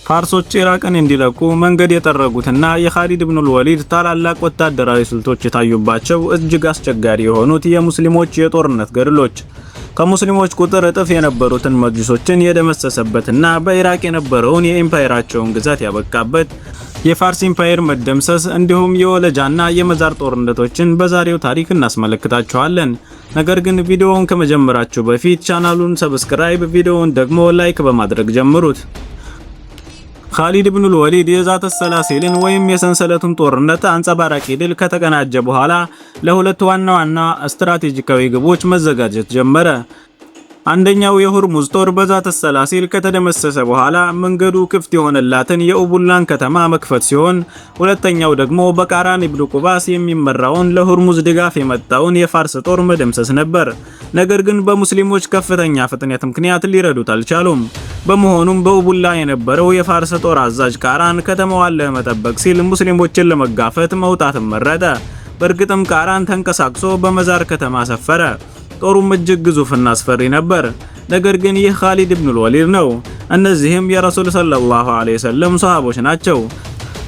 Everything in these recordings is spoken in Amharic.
ፋርሶች ኢራቅን እንዲለቁ መንገድ የጠረጉትና የኻሊድ ኢብኑ አልወሊድ ታላላቅ ወታደራዊ ስልቶች የታዩባቸው እጅግ አስቸጋሪ የሆኑት የሙስሊሞች የጦርነት ገድሎች ከሙስሊሞች ቁጥር እጥፍ የነበሩትን መጅሊሶችን የደመሰሰበትና በኢራቅ የነበረውን የኢምፓየራቸውን ግዛት ያበቃበት የፋርስ ኢምፓየር መደምሰስ እንዲሁም የወለጃና የመዛር ጦርነቶችን በዛሬው ታሪክ እናስመለክታችኋለን። ነገር ግን ቪዲዮውን ከመጀመራችሁ በፊት ቻናሉን ሰብስክራይብ፣ ቪዲዮውን ደግሞ ላይክ በማድረግ ጀምሩት። ኻሊድ ኢብኑ አልወሊድ የዛተ ሰላሲልን ወይም የሰንሰለቱን ጦርነት አንጸባራቂ ድል ከተቀናጀ በኋላ ለሁለት ዋና ስትራቴጂካዊ ግቦች መዘጋጀት ጀመረ። አንደኛው የሁርሙዝ ጦር በዛተ ሰላሲል ከተደመሰሰ በኋላ መንገዱ ክፍት የሆነላትን የኡቡላን ከተማ መክፈት ሲሆን፣ ሁለተኛው ደግሞ በቃራን ኢብኑ ቁባስ የሚመራውን ለሁርሙዝ ድጋፍ የመጣውን የፋርስ ጦር መደምሰስ ነበር። ነገር ግን በሙስሊሞች ከፍተኛ ፍጥነት ምክንያት ሊረዱት አልቻሉም። በመሆኑም በኡቡላ የነበረው የፋርስ ጦር አዛዥ ቃራን ከተማዋን ለመጠበቅ ሲል ሙስሊሞችን ለመጋፈጥ መውጣትን መረጠ። በእርግጥም ቃራን ተንቀሳቅሶ በመዛር ከተማ ሰፈረ። ጦሩም እጅግ ግዙፍና አስፈሪ ነበር። ነገር ግን ይህ ኻሊድ ኢብኑ አልወሊድ ነው። እነዚህም የረሱል ሰለላሁ ዐለይሂ ወሰለም ሷሃቦች ናቸው።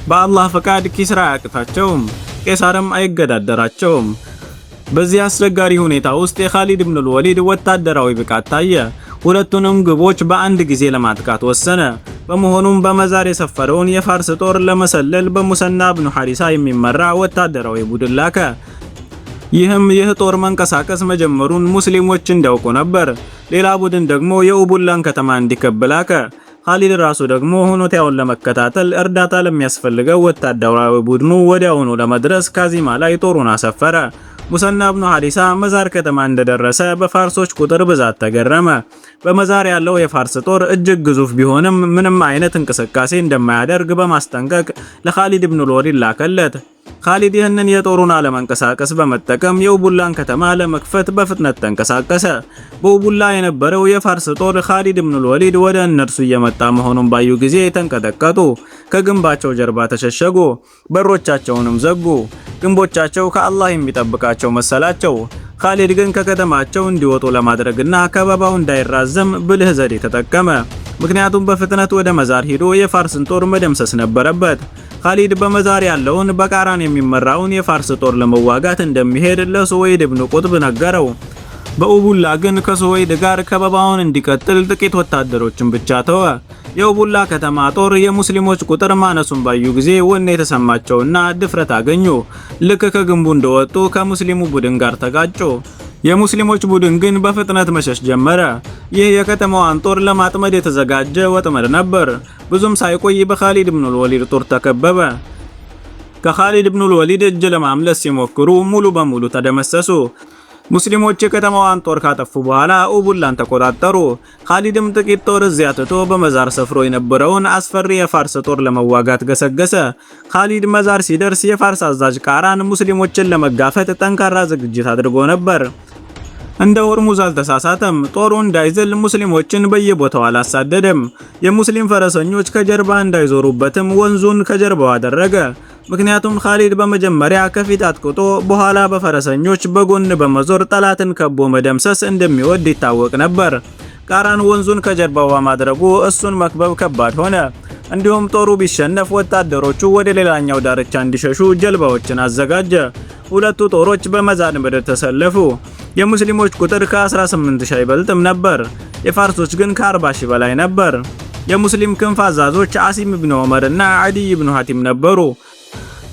በአላህ ፈቃድ ኪስራ አያቅታቸውም፣ ቄሳርም አይገዳደራቸውም። በዚህ አስቸጋሪ ሁኔታ ውስጥ የኻሊድ ኢብኑ አልወሊድ ወታደራዊ ብቃት ታየ። ሁለቱንም ግቦች በአንድ ጊዜ ለማጥቃት ወሰነ። በመሆኑም በመዛር የሰፈረውን የፋርስ ጦር ለመሰለል በሙሰና ኢብኑ ሐሪሳ የሚመራ ወታደራዊ ቡድን ላከ። ይህ ጦር መንቀሳቀስ መጀመሩን ሙስሊሞች እንዲያውቁ ነበር። ሌላ ቡድን ደግሞ የኡቡላን ከተማ እንዲከብ ላከ። ኻሊድ ራሱ ደግሞ ሁኔታውን ለመከታተል እርዳታ ለሚያስፈልገው ወታደራዊ ቡድኑ ወዲያውኑ ለመድረስ ካዚማ ላይ ጦሩን አሰፈረ። ሙሰና ኢብኑ ሐሪሳ መዛር ከተማ እንደደረሰ በፋርሶች ቁጥር ብዛት ተገረመ። በመዛር ያለው የፋርስ ጦር እጅግ ግዙፍ ቢሆንም ምንም አይነት እንቅስቃሴ እንደማያደርግ በማስጠንቀቅ ለኻሊድ ኢብኑ አልወሊድ ላከለት። ኻሊድ ይህንን የጦሩን አለመንቀሳቀስ በመጠቀም የኡቡላን ከተማ ለመክፈት በፍጥነት ተንቀሳቀሰ። በኡቡላ የነበረው የፋርስ ጦር ኻሊድ ኢብኑ አልወሊድ ወደ እነርሱ እየመጣ መሆኑን ባዩ ጊዜ ተንቀጠቀጡ። ከግንባቸው ጀርባ ተሸሸጉ፣ በሮቻቸውንም ዘጉ። ግንቦቻቸው ከአላህ የሚጠብቃቸው መሰላቸው። ኻሊድ ግን ከከተማቸው እንዲወጡ ለማድረግና ከበባው እንዳይራዘም ብልህ ዘዴ ተጠቀመ። ምክንያቱም በፍጥነት ወደ መዛር ሄዶ የፋርስን ጦር መደምሰስ ነበረበት። ኻሊድ በመዛር ያለውን በቃራን የሚመራውን የፋርስ ጦር ለመዋጋት እንደሚሄድ ለሱወይድ ኢብኑ ቁጥብ ነገረው። በኡቡላ ግን ከሱወይድ ጋር ከበባውን እንዲቀጥል ጥቂት ወታደሮችን ብቻ ተወ። የኡቡላ ከተማ ጦር የሙስሊሞች ቁጥር ማነሱን ባዩ ጊዜ ወኔ የተሰማቸውና ድፍረት አገኙ። ልክ ከግንቡ እንደወጡ ከሙስሊሙ ቡድን ጋር ተጋጩ። የሙስሊሞች ቡድን ግን በፍጥነት መሸሽ ጀመረ። ይህ የከተማዋን ጦር ለማጥመድ የተዘጋጀ ወጥመድ ነበር። ብዙም ሳይቆይ በኻሊድ ኢብኑ አልወሊድ ጦር ተከበበ። ከኻሊድ ኢብኑ አልወሊድ እጅ ለማምለስ ሲሞክሩ ሙሉ በሙሉ ተደመሰሱ። ሙስሊሞች የከተማዋን ጦር ካጠፉ በኋላ ኡቡላን ተቆጣጠሩ። ኻሊድም ጥቂት ጦር እዚያ ትቶ በመዛር ሰፍሮ የነበረውን አስፈሪ የፋርስ ጦር ለመዋጋት ገሰገሰ። ኻሊድ መዛር ሲደርስ የፋርስ አዛዥ ቃራን ሙስሊሞችን ለመጋፈጥ ጠንካራ ዝግጅት አድርጎ ነበር። እንደ ሁርሙዝ አልተሳሳተም። ጦሩ እንዳይዘል ሙስሊሞችን በየቦታው አላሳደደም። የሙስሊም ፈረሰኞች ከጀርባ እንዳይዞሩበትም ወንዙን ከጀርባው አደረገ። ምክንያቱም ኻሊድ በመጀመሪያ ከፊት አጥቅቶ በኋላ በፈረሰኞች በጎን በመዞር ጠላትን ከቦ መደምሰስ እንደሚወድ ይታወቅ ነበር። ቃራን ወንዙን ከጀርባው በማድረጉ እሱን መክበብ ከባድ ሆነ። እንዲሁም ጦሩ ቢሸነፍ ወታደሮቹ ወደ ሌላኛው ዳርቻ እንዲሸሹ ጀልባዎችን አዘጋጀ። ሁለቱ ጦሮች በመዛር ምድር ተሰለፉ። የሙስሊሞች ቁጥር ከ18000 አይበልጥም ነበር። የፋርሶች ግን ከ40000 በላይ ነበር። የሙስሊም ክንፍ አዛዦች አሲም ኢብኑ ዑመር እና አዲይ ኢብኑ ሐቲም ነበሩ።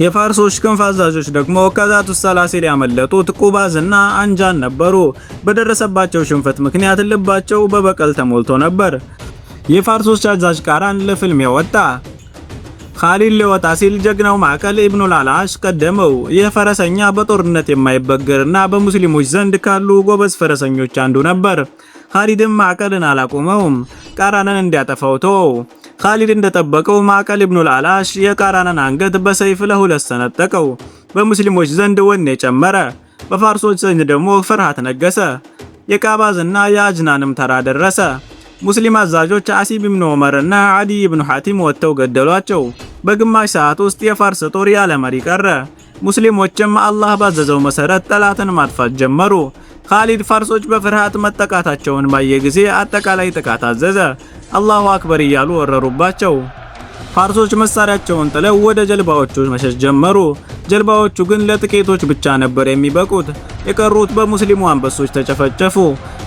የፋርሶች ክንፍ አዛዦች ደግሞ ከዛቱ ሰላሲል ያመለጡት ቁባዝ እና አንጃን ነበሩ። በደረሰባቸው ሽንፈት ምክንያት ልባቸው በበቀል ተሞልቶ ነበር። የፋርሶች አዛዥ ቃራን ለፍልሚያ ወጣ። ኻሊድ ሊወጣ ሲል ጀግናው ማዕቀል ኢብኑ አልዓሽ ቀደመው። ይህ ፈረሰኛ በጦርነት የማይበገርና በሙስሊሞች ዘንድ ካሉ ጎበዝ ፈረሰኞች አንዱ ነበር። ኻሊድም ማዕቀልን አላቆመውም፣ ቃራንን እንዲያጠፋው ተወው። ኻሊድ እንደጠበቀው ማዕቀል ኢብኑ አልዓሽ የቃራንን አንገት በሰይፍ ለሁለት ሰነጠቀው። በሙስሊሞች ዘንድ ወኔ ጨመረ፣ በፋርሶች ዘንድ ደግሞ ፍርሃት ነገሰ። የቃባዝና የአጅናንም ተራ ደረሰ። ሙስሊም አዛዦች አሲብ ኢብኑ ዑመር እና አዲይ ኢብኑ ሐቲም ወጥተው ገደሏቸው። በግማሽ ሰዓት ውስጥ የፋርስ ጦር ያለ መሪ ቀረ። ሙስሊሞችም አላህ ባዘዘው መሰረት ጠላትን ማጥፋት ጀመሩ። ኻሊድ ፋርሶች በፍርሃት መጠቃታቸውን ባየ ጊዜ አጠቃላይ ጥቃት አዘዘ። አላሁ አክበር እያሉ ወረሩባቸው። ፋርሶች መሳሪያቸውን ጥለው ወደ ጀልባዎቹ መሸሽ ጀመሩ። ጀልባዎቹ ግን ለጥቂቶች ብቻ ነበር የሚበቁት። የቀሩት በሙስሊሙ አንበሶች ተጨፈጨፉ።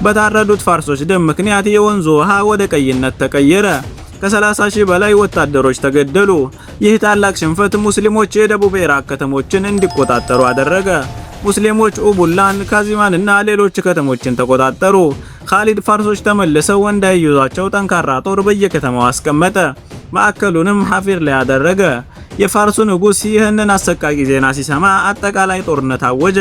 በታረዱት ፋርሶች ደም ምክንያት የወንዙ ውሃ ወደ ቀይነት ተቀየረ። ከ30,000 በላይ ወታደሮች ተገደሉ። ይህ ታላቅ ሽንፈት ሙስሊሞች የደቡብ ኢራቅ ከተሞችን እንዲቆጣጠሩ አደረገ። ሙስሊሞች ኡቡላን፣ ካዚማንና ሌሎች ከተሞችን ተቆጣጠሩ። ኻሊድ ፋርሶች ተመልሰው እንዳይይዟቸው ጠንካራ ጦር በየከተማው አስቀመጠ። ማዕከሉንም ሐፊር ላይ አደረገ። የፋርሱ ንጉስ ይህንን አሰቃቂ ዜና ሲሰማ አጠቃላይ ጦርነት አወጀ።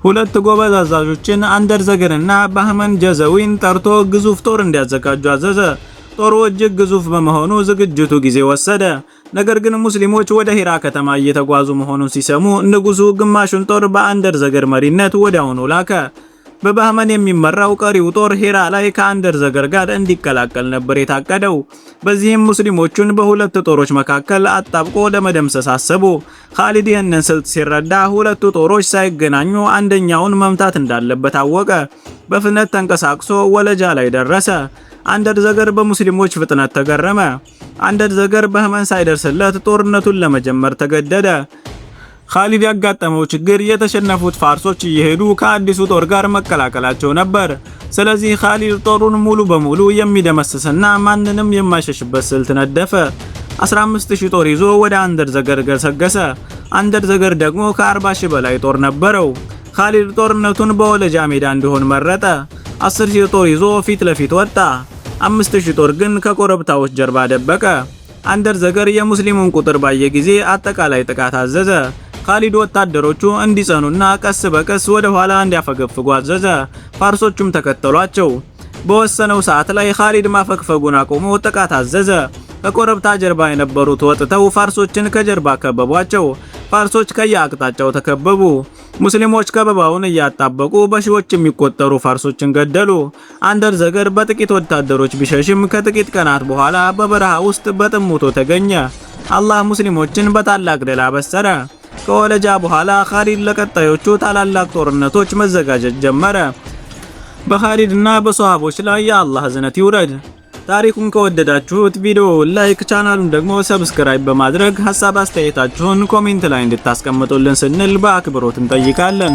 ሁለት ጎበዝ አዛዦችን አንደርዘገንና ባህመን ጀዘዊን ጠርቶ ግዙፍ ጦር እንዲያዘጋጁ አዘዘ። ጦሩ እጅግ ግዙፍ በመሆኑ ዝግጅቱ ጊዜ ወሰደ። ነገር ግን ሙስሊሞች ወደ ሂራ ከተማ እየተጓዙ መሆኑን ሲሰሙ ንጉሱ ግማሹን ጦር በአንደርዘገር መሪነት ወዲያውኑ ላከ። በባህመን የሚመራው ቀሪው ጦር ሂራ ላይ ከአንደርዘገር ጋር እንዲቀላቀል ነበር የታቀደው። በዚህም ሙስሊሞቹን በሁለት ጦሮች መካከል አጣብቆ ለመደምሰስ አሰቡ። ኻሊድ ይህንን ስልት ሲረዳ ሁለቱ ጦሮች ሳይገናኙ አንደኛውን መምታት እንዳለበት አወቀ። በፍጥነት ተንቀሳቅሶ ወለጃ ላይ ደረሰ። አንደርዘገር በሙስሊሞች ፍጥነት ተገረመ። አንደርዘገር ባህመን ሳይደርስለት ጦርነቱን ለመጀመር ተገደደ። ኻሊድ ያጋጠመው ችግር የተሸነፉት ፋርሶች እየሄዱ ከአዲሱ ጦር ጋር መቀላቀላቸው ነበር። ስለዚህ ኻሊድ ጦሩን ሙሉ በሙሉ የሚደመስስና ማንንም የማይሸሽበት ስልት ነደፈ። 15000 ጦር ይዞ ወደ አንደርዘገር ገሰገሰ። አንደርዘገር ደግሞ ከ40,000 በላይ ጦር ነበረው። ኻሊድ ጦርነቱን በወለጃ ሜዳ እንዲሆን መረጠ። 10,000 ጦር ይዞ ፊት ለፊት ወጣ። 5,000 ጦር ግን ከኮረብታዎች ጀርባ ደበቀ። አንደርዘገር የሙስሊሙን ቁጥር ባየ ጊዜ አጠቃላይ ጥቃት አዘዘ። ኻሊድ ወታደሮቹ እንዲጸኑና ቀስ በቀስ ወደ ኋላ እንዲያፈገፍጉ አዘዘ። ፋርሶቹም ተከተሏቸው። በወሰነው ሰዓት ላይ ኻሊድ ማፈግፈጉን አቆሞ ጥቃት አዘዘ። ከኮረብታ ጀርባ የነበሩት ወጥተው ፋርሶችን ከጀርባ ከበቧቸው። ፋርሶች ከየአቅጣጫው ተከበቡ። ሙስሊሞች ከበባውን እያጣበቁ በሺዎች የሚቆጠሩ ፋርሶችን ገደሉ። አንደርዘገር በጥቂት ወታደሮች ቢሸሽም ከጥቂት ቀናት በኋላ በበረሃ ውስጥ በጥሙቶ ተገኘ። አላህ ሙስሊሞችን በታላቅ ድል አበሰረ። ከወለጃ በኋላ ኻሊድ ለቀጣዮቹ ታላላቅ ጦርነቶች መዘጋጀት ጀመረ። በኻሊድና በሷሃቦች ላይ የአላህ እዝነት ይውረድ። ታሪኩን ከወደዳችሁት ቪዲዮውን ላይክ፣ ቻናሉን ደግሞ ሰብስክራይብ በማድረግ ሐሳብ አስተያየታችሁን ኮሜንት ላይ እንድታስቀምጡልን ስንል በአክብሮት እንጠይቃለን።